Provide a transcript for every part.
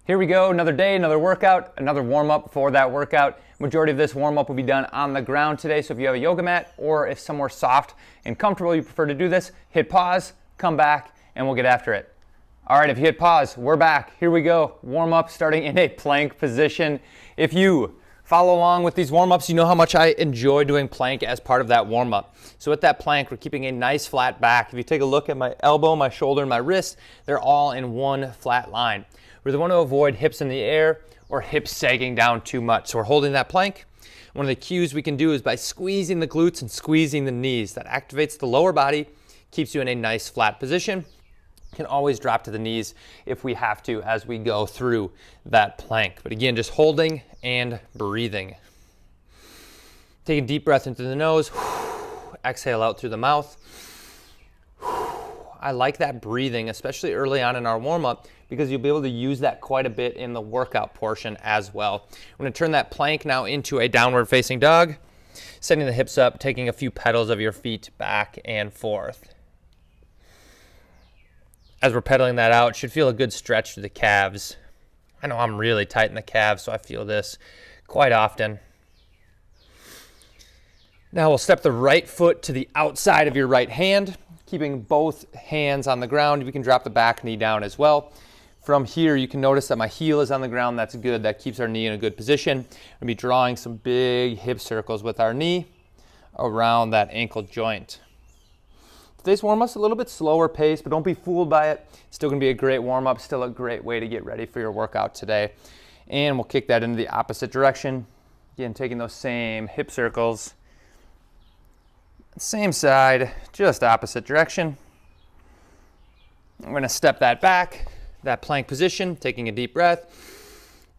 Here we go, another day, another workout, another warm-up for that workout. Majority of this warm-up will be done on the ground today, so if you have a yoga mat or if somewhere soft and comfortable you prefer to do this, hit pause, come back, and we'll get after it. All right, if you hit pause, we're back. Here we go, warm-up starting in a plank position. If you follow along with these warm-ups, you know how much I enjoy doing plank as part of that warm-up. So with that plank, we're keeping a nice flat back. If you take a look at my elbow, my shoulder, and my wrist, they're all in one flat line. We want to avoid hips in the air or hips sagging down too much. So we're holding that plank. One of the cues we can do is by squeezing the glutes and squeezing the knees. That activates the lower body, keeps you in a nice flat position. You can always drop to the knees if we have to as we go through that plank. But again, just holding and breathing. Take a deep breath into the nose. Exhale out through the mouth. I like that breathing, especially early on in our warm-up, because you'll be able to use that quite a bit in the workout portion as well. I'm going to turn that plank now into a downward facing dog, setting the hips up, taking a few pedals of your feet back and forth. As we're pedaling that out, it should feel a good stretch to the calves. I know I'm really tight in the calves, so I feel this quite often. Now we'll step the right foot to the outside of your right hand, keeping both hands on the ground. We can drop the back knee down as well. From here, you can notice that my heel is on the ground. That's good. That keeps our knee in a good position. We're gonna be drawing some big hip circles with our knee around that ankle joint. Today's warm-up's a little bit slower pace, but don't be fooled by it. It's still gonna be a great warm-up, still a great way to get ready for your workout today. And we'll kick that into the opposite direction. Again, taking those same hip circles. Same side, just opposite direction. I'm gonna step that back, that plank position, taking a deep breath,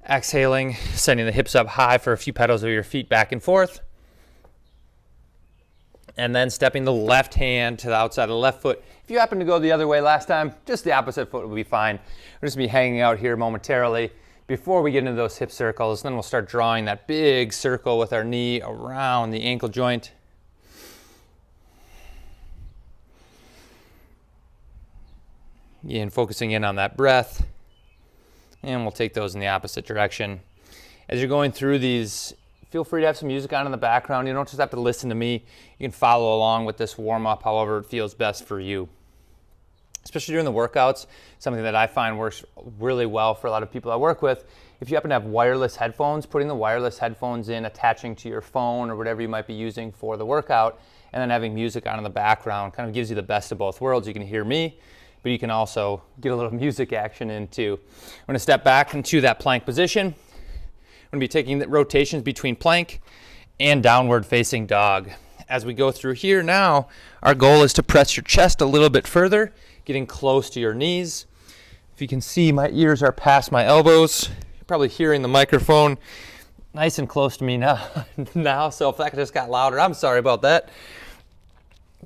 exhaling, sending the hips up high for a few pedals of your feet back and forth. And then stepping the left hand to the outside of the left foot. If you happen to go the other way last time, just the opposite foot will be fine. We're just gonna be hanging out here momentarily before we get into those hip circles. Then we'll start drawing that big circle with our knee around the ankle joint. Again, focusing in on that breath, and we'll take those in the opposite direction. As you're going through these, feel free to have some music on in the background. You don't just have to listen to me. You can follow along with this warm-up however it feels best for you. Especially during the workouts, something that I find works really well for a lot of people I work with. If you happen to have wireless headphones, putting the wireless headphones in, attaching to your phone or whatever you might be using for the workout, and then having music on in the background kind of gives you the best of both worlds. You can hear me, but you can also get a little music action in too. I'm gonna step back into that plank position. I'm gonna be taking the rotations between plank and downward facing dog. As we go through here now, our goal is to press your chest a little bit further, getting close to your knees. If you can see, my ears are past my elbows. You're probably hearing the microphone nice and close to me now, so if that just got louder, I'm sorry about that.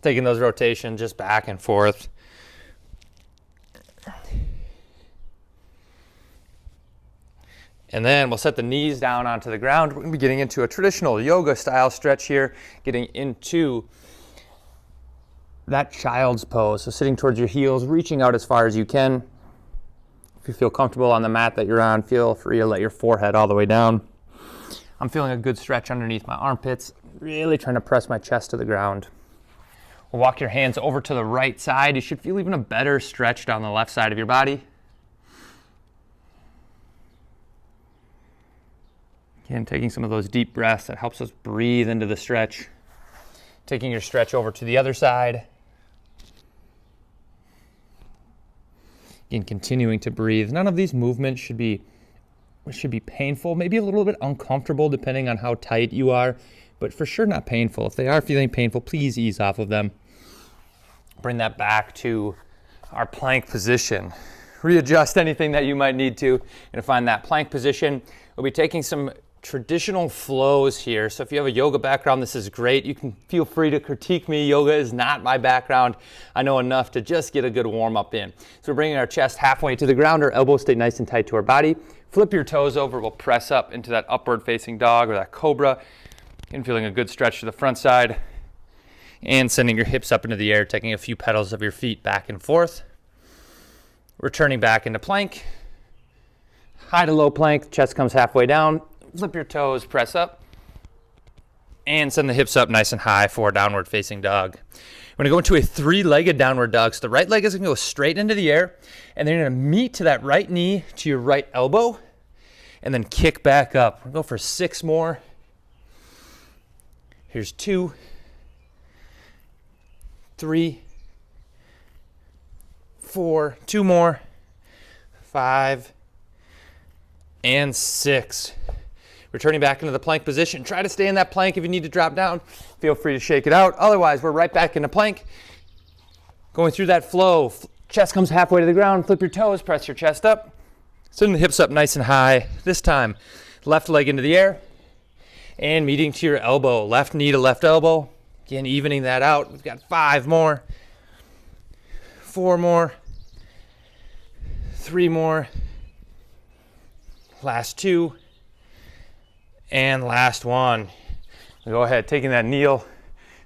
Taking those rotations just back and forth. And then we'll set the knees down onto the ground. We're gonna be getting into a traditional yoga style stretch here, getting into that child's pose. So sitting towards your heels, reaching out as far as you can. If you feel comfortable on the mat that you're on, feel free to let your forehead all the way down. I'm feeling a good stretch underneath my armpits, really trying to press my chest to the ground. We'll walk your hands over to the right side. You should feel even a better stretch down the left side of your body. Again, taking some of those deep breaths, that helps us breathe into the stretch. Taking your stretch over to the other side. Again, continuing to breathe. None of these movements should be painful, maybe a little bit uncomfortable depending on how tight you are, but for sure not painful. If they are feeling painful, please ease off of them. Bring that back to our plank position. Readjust anything that you might need to. You're gonna find that plank position. We'll be taking some traditional flows here. So if you have a yoga background, this is great. You can feel free to critique me. Yoga is not my background. I know enough to just get a good warm up in. So we're bringing our chest halfway to the ground. Our elbows stay nice and tight to our body. Flip your toes over. We'll press up into that upward facing dog or that cobra. And feeling a good stretch to the front side. And sending your hips up into the air, taking a few pedals of your feet back and forth. Returning back into plank. high to low plank, chest comes halfway down, flip your toes, press up, and send the hips up nice and high for downward facing dog. We're gonna go into a 3-legged downward dog. So the right leg is gonna go straight into the air, and then you're gonna meet to that right knee to your right elbow, and then kick back up. We'll go for 6 more. Here's 2, 3, 4, 2 more, 5, and 6. Returning back into the plank position. Try to stay in that plank. If you need to drop down, feel free to shake it out. Otherwise, we're right back into plank. Going through that flow. Chest comes halfway to the ground. Flip your toes, press your chest up. Send the hips up nice and high. This time, left leg into the air and meeting to your elbow. Left knee to left elbow. Again, evening that out. We've got 5 more, 4 more, 3 more, last 2, and last 1. Go ahead, taking that kneel,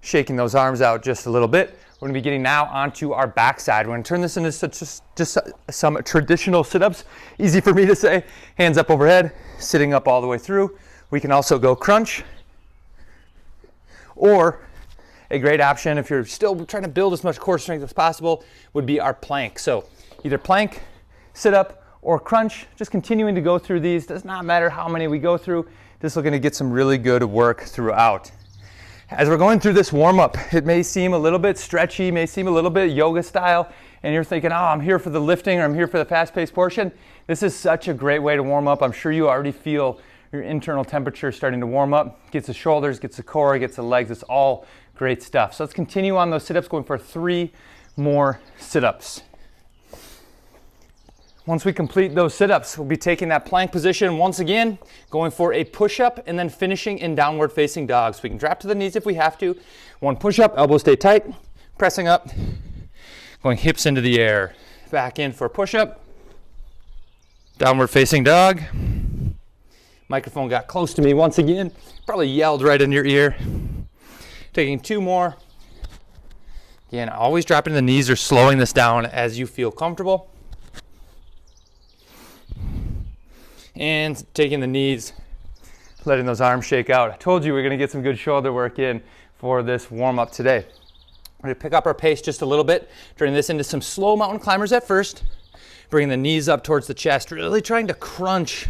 shaking those arms out just a little bit. We're gonna be getting now onto our backside. We're gonna turn this into just some traditional sit-ups. Easy for me to say, hands up overhead, sitting up all the way through. We can also go crunch, or a great option if you're still trying to build as much core strength as possible would be our plank. So either plank, sit up, or crunch, just continuing to go through these. Does not matter how many we go through. This is going to get some really good work throughout. As we're going through this warm-up, it may seem a little bit stretchy, may seem a little bit yoga style, and you're thinking, oh, I'm here for the lifting or I'm here for the fast-paced portion. This is such a great way to warm up. I'm sure you already feel your internal temperature starting to warm up. Gets the shoulders, gets the core, gets the legs. It's all great stuff. So let's continue on those sit-ups, going for 3 more sit-ups. Once we complete those sit-ups, we'll be taking that plank position once again, going for a push-up and then finishing in downward facing dog. So we can drop to the knees if we have to. 1 push-up, elbows stay tight, pressing up, going hips into the air. Back in for a push-up, downward facing dog. Microphone got close to me once again, probably yelled right in your ear. Taking 2 more. Again, always dropping to the knees or slowing this down as you feel comfortable. And taking the knees, letting those arms shake out. I told you we're gonna get some good shoulder work in for this warm up today. We're gonna pick up our pace just a little bit, turning this into some slow mountain climbers at first, bringing the knees up towards the chest, really trying to crunch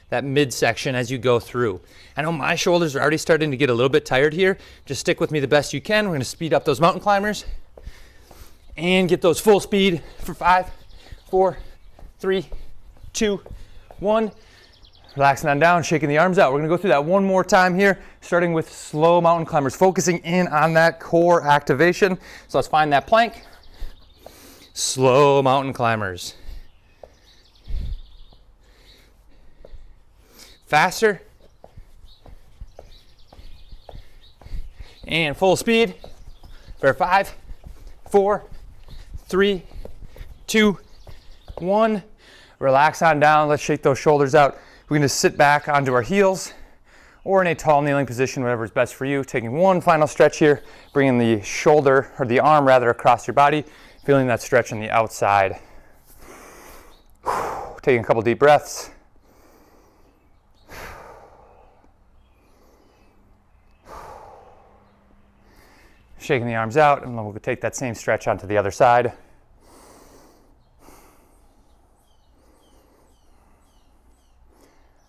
that midsection as you go through. I know my shoulders are already starting to get a little bit tired here. Just stick with me the best you can. We're gonna speed up those mountain climbers and get those full speed for 5, 4, 3, 2, 1. Relaxing on down, shaking the arms out. We're gonna go through that one more time here, starting with slow mountain climbers, focusing in on that core activation. So let's find that plank. Slow mountain climbers. Faster. And full speed for 5, 4, 3, 2, 1. Relax on down. Let's shake those shoulders out. We're going to sit back onto our heels or in a tall kneeling position, whatever is best for you. Taking one final stretch here, bringing the shoulder or the arm rather across your body, feeling that stretch on the outside. Taking a couple deep breaths. Shaking the arms out, and then we'll take that same stretch onto the other side.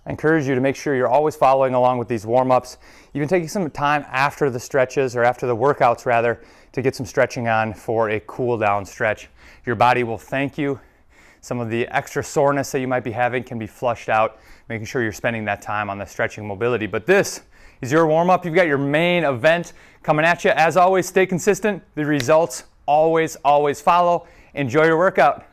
I encourage you to make sure you're always following along with these warm-ups, even taking some time after the stretches or after the workouts rather, to get some stretching on for a cool down stretch. Your body will thank you. Some of the extra soreness that you might be having can be flushed out, making sure you're spending that time on the stretching mobility. But this is your warm-up. You've got your main event coming at you. As always, stay consistent. The results always follow. Enjoy your workout.